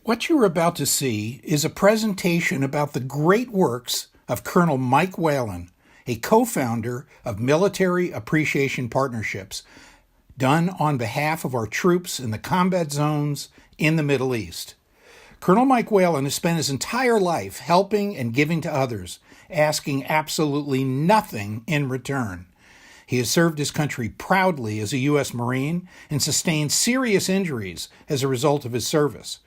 What you're about to see is a presentation about the great works of Colonel Mike Whalen, a co-founder of Military Appreciation Partnerships, done on behalf of our troops in the combat zones in the Middle East. Colonel Mike Whalen has spent his entire life helping and giving to others, asking absolutely nothing in return. He has served his country proudly as a U.S. Marine and sustained serious injuries as a result of his service.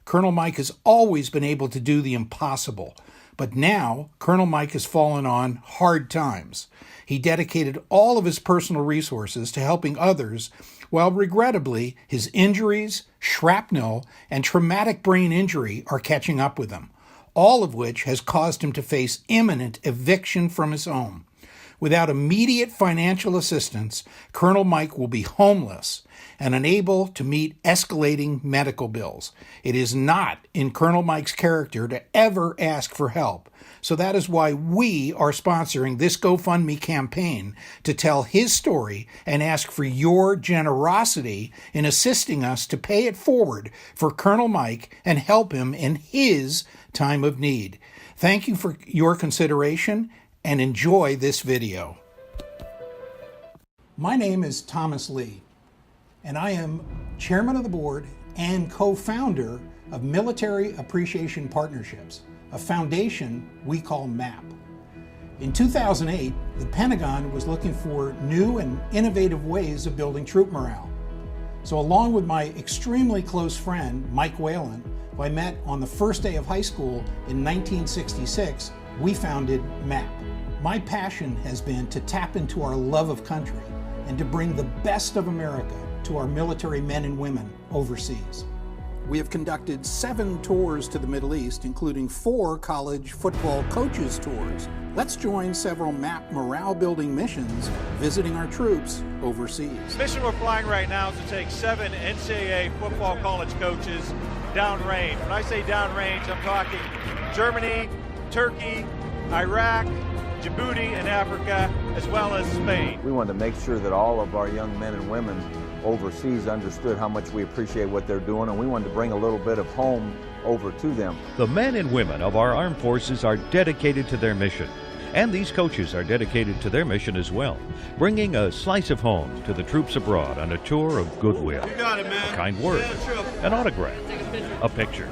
Colonel Mike has always been able to do the impossible, but now Colonel Mike has fallen on hard times. He dedicated all of his personal resources to helping others, while regrettably his injuries, shrapnel, and traumatic brain injury are catching up with him, all of which has caused him to face imminent eviction from his home. Without immediate financial assistance, Colonel Mike will be homeless and unable to meet escalating medical bills. It is not in Colonel Mike's character to ever ask for help, so that is why we are sponsoring this GoFundMe campaign to tell his story and ask for your generosity in assisting us to pay it forward for Colonel Mike and help him in his time of need. Thank you for your consideration and enjoy this video. My name is Thomas Lee, and I am chairman of the board and co-founder of Military Appreciation Partnerships, a foundation we call MAP. In 2008, the Pentagon was looking for new and innovative ways of building troop morale. So along with my extremely close friend, Mike Whalen, who I met on the first day of high school in 1966, we founded MAP. My passion has been to tap into our love of country and to bring the best of America to our military men and women overseas. We have conducted 7 tours to the Middle East, including 4 college football coaches tours. Let's join several MAP morale-building missions visiting our troops overseas. The mission we're flying right now is to take 7 NCAA football college coaches downrange. When I say downrange, I'm talking Germany, Turkey, Iraq, Djibouti in Africa, as well as Spain. We wanted to make sure that all of our young men and women overseas understood how much we appreciate what they're doing, and we wanted to bring a little bit of home over to them. The men and women of our armed forces are dedicated to their mission, and these coaches are dedicated to their mission as well, bringing a slice of home to the troops abroad on a tour of goodwill. You got it, man. A kind word, an autograph, a picture.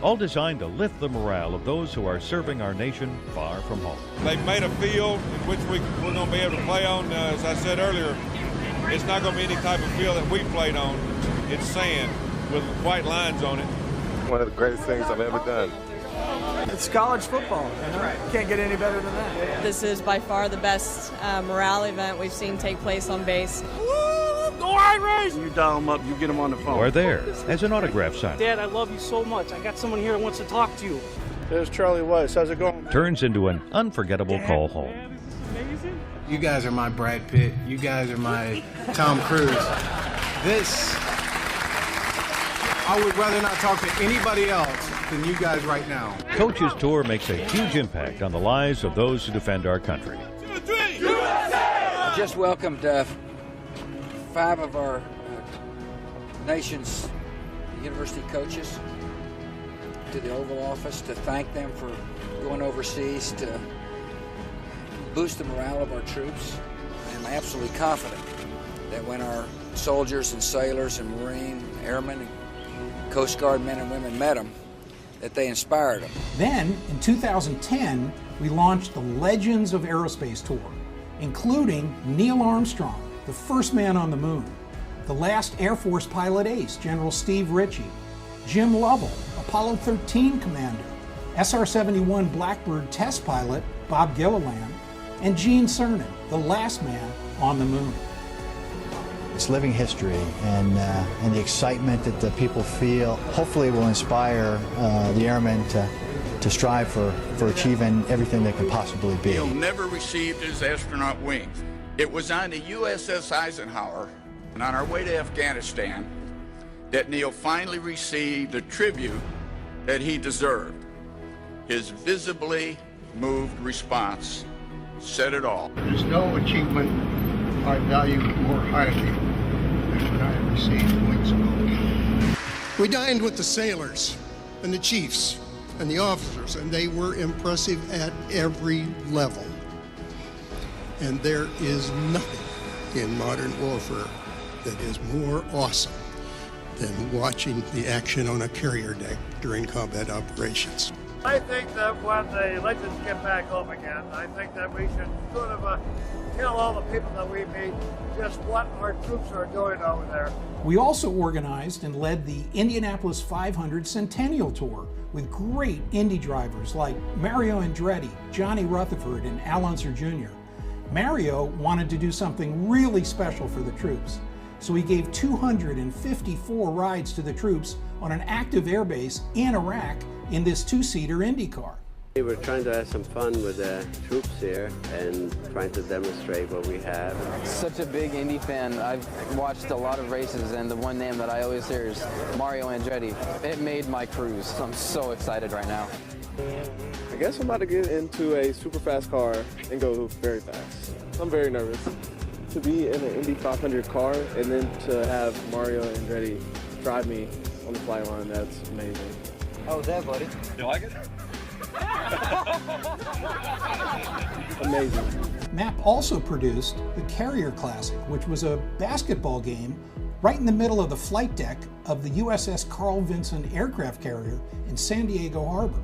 All designed to lift the morale of those who are serving our nation far from home. They've made a field in which we're going to be able to play on. As I said earlier, it's not going to be any type of field that we played on. It's sand with white lines on it. One of the greatest things I've ever done. It's college football. Can't get any better than that. This is by far the best morale event we've seen take place on base. Go Irish! You dial them up, you get them on the phone. Or there, as an autograph sign. Dad, I love you so much. I got someone here that wants to talk to you. There's Charlie Weiss. How's it going? Turns into an unforgettable call home. Amazing. You guys are my Brad Pitt. You guys are my Tom Cruise. I would rather not talk to anybody else than you guys right now. Coach's Tour makes a huge impact on the lives of those who defend our country. I just welcomed 5 of our nation's university coaches to the Oval Office to thank them for going overseas to boost the morale of our troops. I'm absolutely confident that when our soldiers and sailors and Marine, Airmen, and Coast Guard men and women met them, that they inspired them. Then, in 2010, we launched the Legends of Aerospace Tour, including Neil Armstrong, the first man on the moon, the last Air Force pilot ace, General Steve Ritchie, Jim Lovell, Apollo 13 commander, SR-71 Blackbird test pilot, Bob Gilliland, and Gene Cernan, the last man on the moon. It's living history, and the excitement that the people feel hopefully will inspire the airmen to strive for achieving everything they can possibly be. Neil never received his astronaut wings. It was on the USS Eisenhower and on our way to Afghanistan that Neil finally received the tribute that he deserved. His visibly moved response said it all. There's no achievement I value more highly than when I received the Wings of Hope. We dined with the sailors and the chiefs and the officers, and they were impressive at every level. And there is nothing in modern warfare that is more awesome than watching the action on a carrier deck during combat operations. I think that when the legends get back home again, I think that we should sort of tell all the people that we meet just what our troops are doing over there. We also organized and led the Indianapolis 500 Centennial Tour with great Indy drivers like Mario Andretti, Johnny Rutherford, and Al Unser Jr. Mario wanted to do something really special for the troops, so he gave 254 rides to the troops on an active airbase in Iraq in this two-seater Indy car. We were trying to have some fun with the troops here and trying to demonstrate what we have. Such a big Indy fan. I've watched a lot of races, and the one name that I always hear is Mario Andretti. It made my cruise. I'm so excited right now. I guess I'm about to get into a super fast car and go very fast. I'm very nervous. To be in an Indy 500 car and then to have Mario Andretti drive me on the flight line, that's amazing. How was that, buddy? You like it? Amazing. MAP also produced the Carrier Classic, which was a basketball game right in the middle of the flight deck of the USS Carl Vinson aircraft carrier in San Diego Harbor.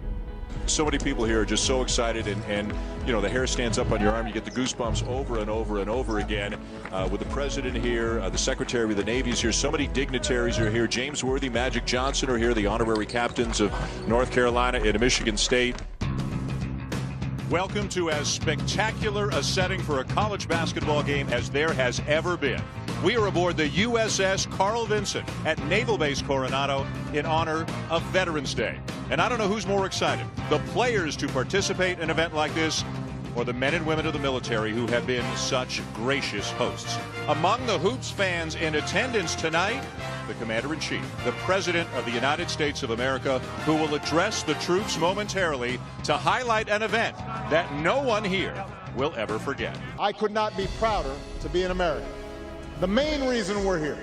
So many people here are just so excited, and you know, the hair stands up on your arm. You get the goosebumps over and over and over again. With the president here, the secretary of the Navy is here, so many dignitaries are here. James Worthy, Magic Johnson are here, the honorary captains of North Carolina and Michigan State. Welcome to as spectacular a setting for a college basketball game as there has ever been. We are aboard the USS Carl Vinson at Naval Base Coronado in honor of Veterans Day. And I don't know who's more excited, the players to participate in an event like this, or the men and women of the military who have been such gracious hosts. Among the Hoops fans in attendance tonight, the Commander-in-Chief, the President of the United States of America, who will address the troops momentarily to highlight an event that no one here will ever forget. I could not be prouder to be an American. The main reason we're here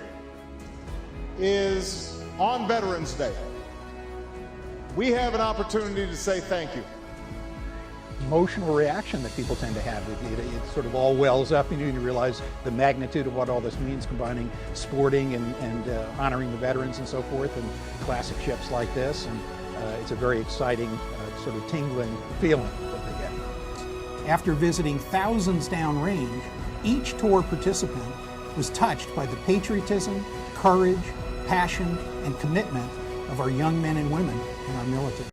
is on Veterans Day. We have an opportunity to say thank you. Emotional reaction that people tend to have. It sort of all wells up, and you realize the magnitude of what all this means, combining sporting and honoring the veterans and so forth, and classic ships like this. And it's a very exciting, sort of tingling feeling that they get. After visiting thousands downrange, each tour participant was touched by the patriotism, courage, passion, and commitment of our young men and women in our military.